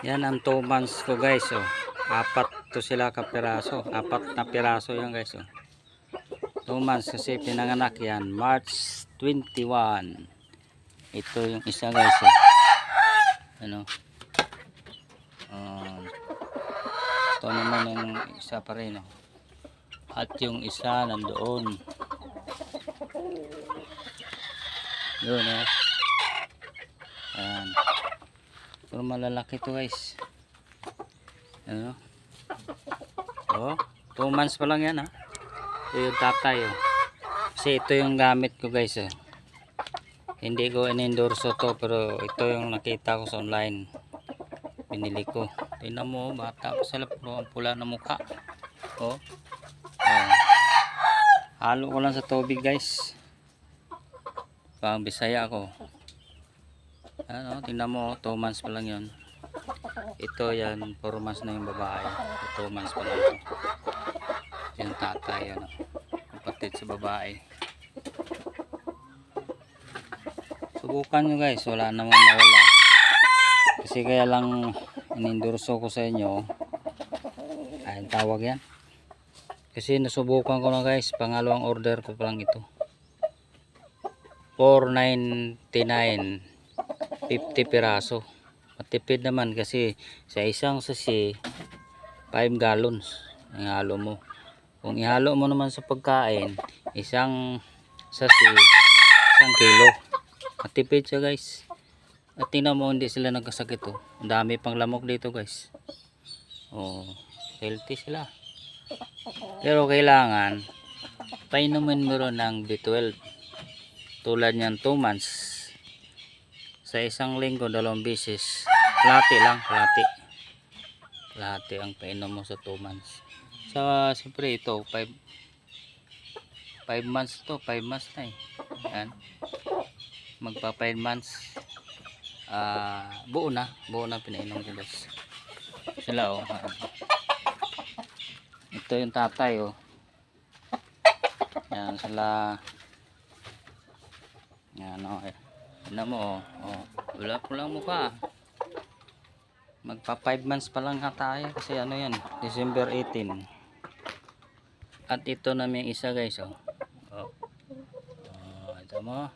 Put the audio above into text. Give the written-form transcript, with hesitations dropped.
Yan ang 2 months ko guys. Oh. 4 to sila ka piraso. 4 na piraso yan guys. Oh. 2 months kasi pinanganak yan. March 21. Ito yung isa guys. Oh. Ano? Ito naman yung isa pa rin. Oh. At yung isa nandoon. Yun oh. Ayan. Pero malalaki to guys. Ano? Oh, 2 months pa lang yan ha. Ito yung tatay oh. Kasi ito yung gamit ko guys oh. Hindi ko in-endorso to pero ito yung nakita ko sa online. Binili ko. Tingnan mo bata pa sila pero ang pula na mukha. Oh. Oh. Halo ko lang sa tubig guys. Pang Bisaya ko. Ano, tingnan mo 2 months pa lang 'yon. Ito yan 4 months na yung babae. 2 months pa lang ito. Yung tatay ano, kapatid sa babae. Subukan nyo guys, wala namang mawala. Kasi kaya lang inendorso ko sa inyo. Ayun tawag yan. Kasi nasubukan ko na guys, pangalawang order ko pa lang ito. 4.99 50 piraso. Matipid naman kasi sa isang sasi 5 gallons ang ihalo mo. Kung ihalo mo naman sa pagkain, isang sasi 1 kilo. Matipid siya guys. At tingnan mo hindi sila nagkasakit oh. Ang dami pang lamok dito guys. Oh, healthy sila. Pero kailangan painumin mo rin ng B12. Tulad niyan 2 months. Sa isang linggo 2 beses. Kalahati lang, kalahati ang painom mo sa 2 months. Sa siyempre ito 5 months to, 5 months na eh. Yan. Magpa 5 months. Buo na pinainom ko guys. Sila oh. Ito yung tatay oh. Yan sila. Yan oh. Ano mo oh. Wala po lang mukha. Magpa 5 months pa lang tayo kasi ano yan, December 18. At ito na may isa guys oh. Oh. Ito mo.